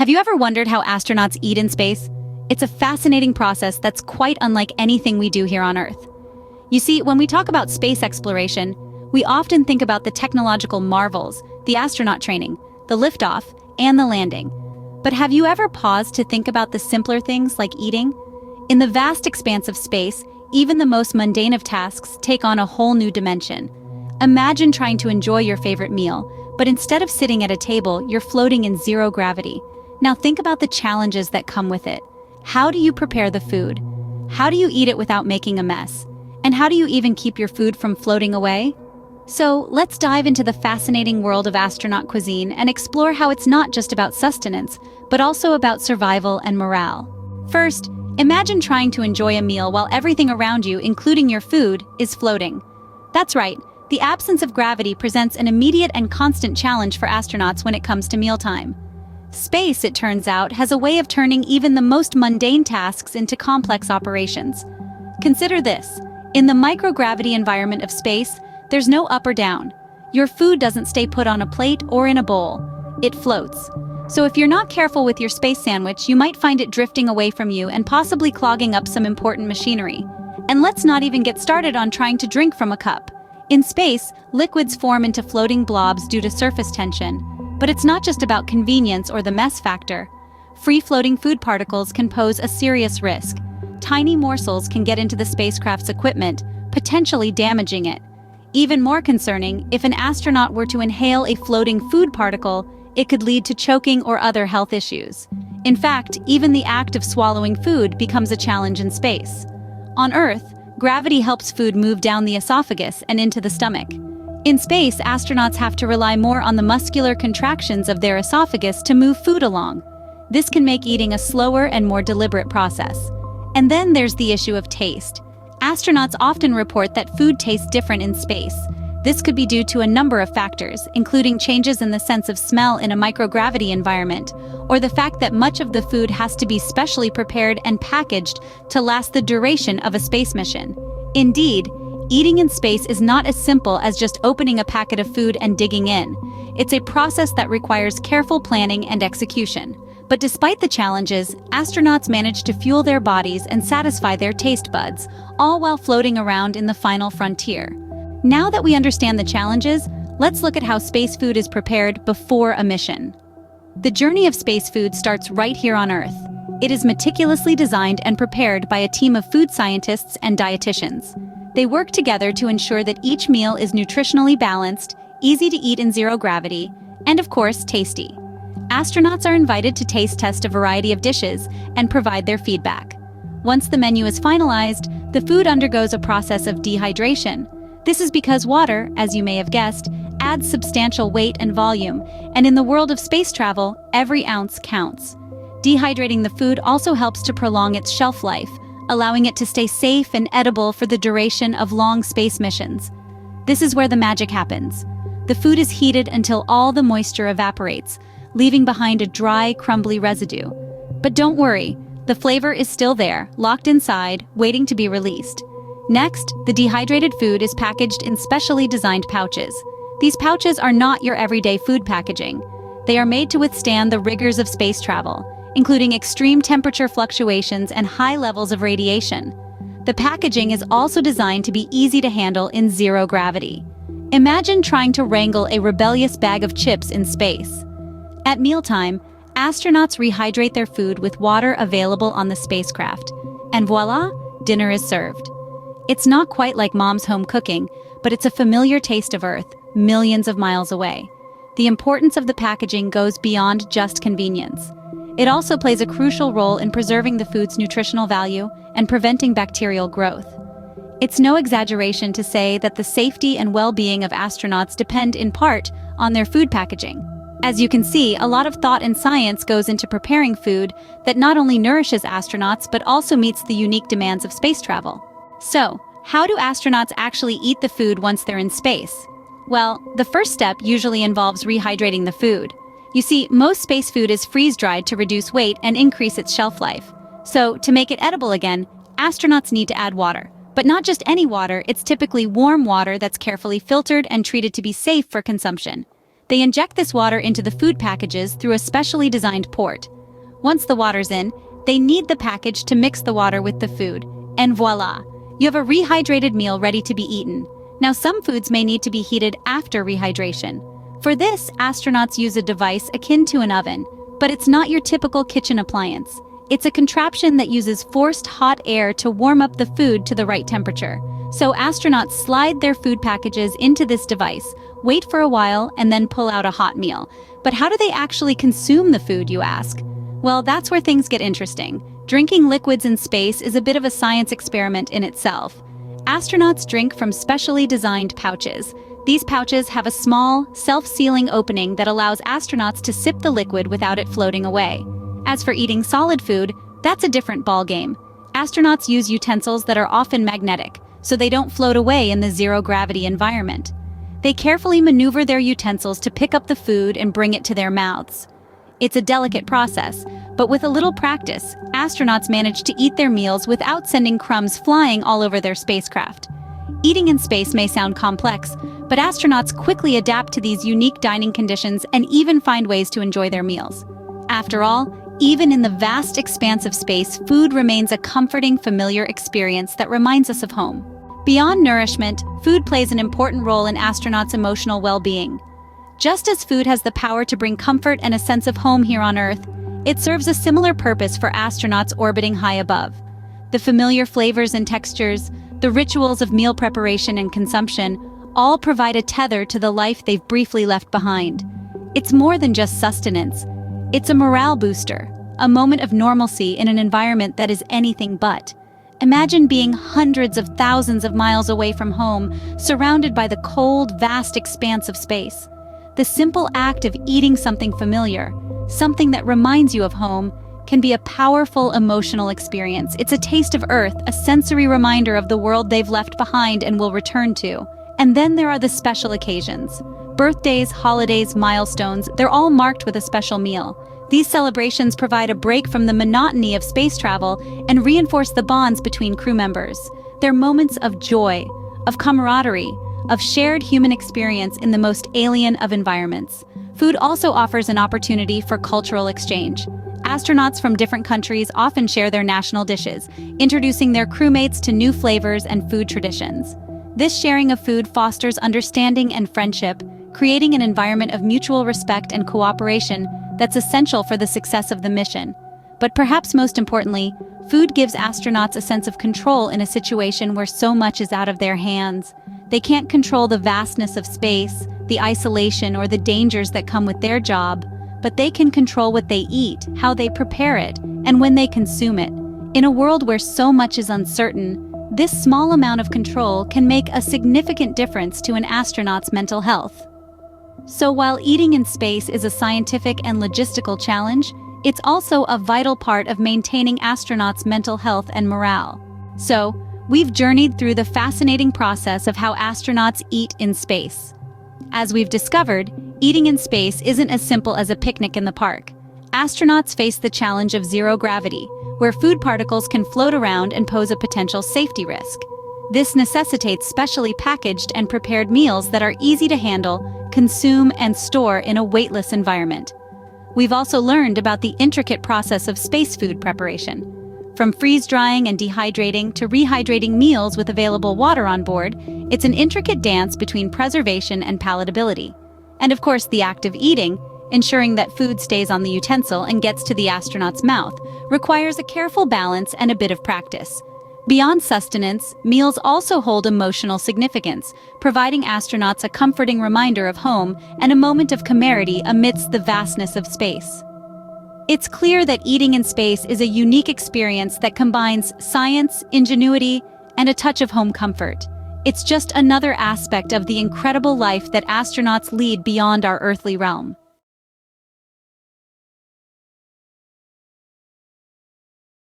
Have you ever wondered how astronauts eat in space? It's a fascinating process that's quite unlike anything we do here on Earth. You see, when we talk about space exploration, we often think about the technological marvels, the astronaut training, the liftoff, and the landing. But have you ever paused to think about the simpler things like eating? In the vast expanse of space, even the most mundane of tasks take on a whole new dimension. Imagine trying to enjoy your favorite meal, but instead of sitting at a table, you're floating in zero gravity. Now think about the challenges that come with it. How do you prepare the food? How do you eat it without making a mess? And how do you even keep your food from floating away? So let's dive into the fascinating world of astronaut cuisine and explore how it's not just about sustenance, but also about survival and morale. First, imagine trying to enjoy a meal while everything around you, including your food, is floating. That's right, the absence of gravity presents an immediate and constant challenge for astronauts when it comes to mealtime. Space, it turns out, has a way of turning even the most mundane tasks into complex operations. Consider this. In the microgravity environment of space, there's no up or down. Your food doesn't stay put on a plate or in a bowl. It floats. So if you're not careful with your space sandwich, you might find it drifting away from you and possibly clogging up some important machinery. And let's not even get started on trying to drink from a cup. In space, liquids form into floating blobs due to surface tension. But it's not just about convenience or the mess factor. Free-floating food particles can pose a serious risk. Tiny morsels can get into the spacecraft's equipment, potentially damaging it. Even more concerning, if an astronaut were to inhale a floating food particle, it could lead to choking or other health issues. In fact, even the act of swallowing food becomes a challenge in space. On Earth, gravity helps food move down the esophagus and into the stomach. In space, astronauts have to rely more on the muscular contractions of their esophagus to move food along. This can make eating a slower and more deliberate process. And then there's the issue of taste. Astronauts often report that food tastes different in space. This could be due to a number of factors, including changes in the sense of smell in a microgravity environment, or the fact that much of the food has to be specially prepared and packaged to last the duration of a space mission. Indeed, eating in space is not as simple as just opening a packet of food and digging in. It's a process that requires careful planning and execution. But despite the challenges, astronauts manage to fuel their bodies and satisfy their taste buds, all while floating around in the final frontier. Now that we understand the challenges, let's look at how space food is prepared before a mission. The journey of space food starts right here on Earth. It is meticulously designed and prepared by a team of food scientists and dietitians. They work together to ensure that each meal is nutritionally balanced, easy to eat in zero gravity, and of course, tasty. Astronauts are invited to taste test a variety of dishes and provide their feedback. Once the menu is finalized, the food undergoes a process of dehydration. This is because water, as you may have guessed, adds substantial weight and volume, and in the world of space travel, every ounce counts. Dehydrating the food also helps to prolong its shelf life, allowing it to stay safe and edible for the duration of long space missions. This is where the magic happens. The food is heated until all the moisture evaporates, leaving behind a dry, crumbly residue. But don't worry, the flavor is still there, locked inside, waiting to be released. Next, the dehydrated food is packaged in specially designed pouches. These pouches are not your everyday food packaging. They are made to withstand the rigors of space travel, including extreme temperature fluctuations and high levels of radiation. The packaging is also designed to be easy to handle in zero gravity. Imagine trying to wrangle a rebellious bag of chips in space. At mealtime, astronauts rehydrate their food with water available on the spacecraft. And voila, dinner is served. It's not quite like mom's home cooking, but it's a familiar taste of Earth, millions of miles away. The importance of the packaging goes beyond just convenience. It also plays a crucial role in preserving the food's nutritional value and preventing bacterial growth. It's no exaggeration to say that the safety and well-being of astronauts depend in part on their food packaging. As you can see, a lot of thought and science goes into preparing food that not only nourishes astronauts but also meets the unique demands of space travel. So, how do astronauts actually eat the food once they're in space? Well, the first step usually involves rehydrating the food. You see, most space food is freeze-dried to reduce weight and increase its shelf life. So, to make it edible again, astronauts need to add water. But not just any water, it's typically warm water that's carefully filtered and treated to be safe for consumption. They inject this water into the food packages through a specially designed port. Once the water's in, they knead the package to mix the water with the food. And voila! You have a rehydrated meal ready to be eaten. Now, some foods may need to be heated after rehydration. For this, astronauts use a device akin to an oven, but it's not your typical kitchen appliance. It's a contraption that uses forced hot air to warm up the food to the right temperature. So astronauts slide their food packages into this device, wait for a while, and then pull out a hot meal. But how do they actually consume the food, you ask? Well, that's where things get interesting. Drinking liquids in space is a bit of a science experiment in itself. Astronauts drink from specially designed pouches. These pouches have a small, self-sealing opening that allows astronauts to sip the liquid without it floating away. As for eating solid food, that's a different ballgame. Astronauts use utensils that are often magnetic, so they don't float away in the zero-gravity environment. They carefully maneuver their utensils to pick up the food and bring it to their mouths. It's a delicate process, but with a little practice, astronauts manage to eat their meals without sending crumbs flying all over their spacecraft. Eating in space may sound complex, but astronauts quickly adapt to these unique dining conditions and even find ways to enjoy their meals. After all, even in the vast expanse of space, food remains a comforting, familiar experience that reminds us of home. Beyond nourishment, food plays an important role in astronauts' emotional well-being. Just as food has the power to bring comfort and a sense of home here on Earth, it serves a similar purpose for astronauts orbiting high above. The familiar flavors and textures, the rituals of meal preparation and consumption, all provide a tether to the life they've briefly left behind. It's more than just sustenance. It's a morale booster, a moment of normalcy in an environment that is anything but. Imagine being hundreds of thousands of miles away from home, surrounded by the cold, vast expanse of space. The simple act of eating something familiar, something that reminds you of home, can be a powerful emotional experience. It's a taste of Earth, a sensory reminder of the world they've left behind and will return to. And then there are the special occasions. Birthdays, holidays, milestones, they're all marked with a special meal. These celebrations provide a break from the monotony of space travel and reinforce the bonds between crew members. They're moments of joy, of camaraderie, of shared human experience in the most alien of environments. Food also offers an opportunity for cultural exchange. Astronauts from different countries often share their national dishes, introducing their crewmates to new flavors and food traditions. This sharing of food fosters understanding and friendship, creating an environment of mutual respect and cooperation that's essential for the success of the mission. But perhaps most importantly, food gives astronauts a sense of control in a situation where so much is out of their hands. They can't control the vastness of space, the isolation, or the dangers that come with their job, but they can control what they eat, how they prepare it, and when they consume it. In a world where so much is uncertain, this small amount of control can make a significant difference to an astronaut's mental health. So while eating in space is a scientific and logistical challenge, it's also a vital part of maintaining astronauts' mental health and morale. So, we've journeyed through the fascinating process of how astronauts eat in space. As we've discovered, eating in space isn't as simple as a picnic in the park. Astronauts face the challenge of zero gravity, where food particles can float around and pose a potential safety risk. This necessitates specially packaged and prepared meals that are easy to handle, consume, and store in a weightless environment. We've also learned about the intricate process of space food preparation. From freeze-drying and dehydrating to rehydrating meals with available water on board, it's an intricate dance between preservation and palatability. And of course, the act of eating, ensuring that food stays on the utensil and gets to the astronaut's mouth, requires a careful balance and a bit of practice. Beyond sustenance, meals also hold emotional significance, providing astronauts a comforting reminder of home and a moment of camaraderie amidst the vastness of space. It's clear that eating in space is a unique experience that combines science, ingenuity, and a touch of home comfort. It's just another aspect of the incredible life that astronauts lead beyond our earthly realm.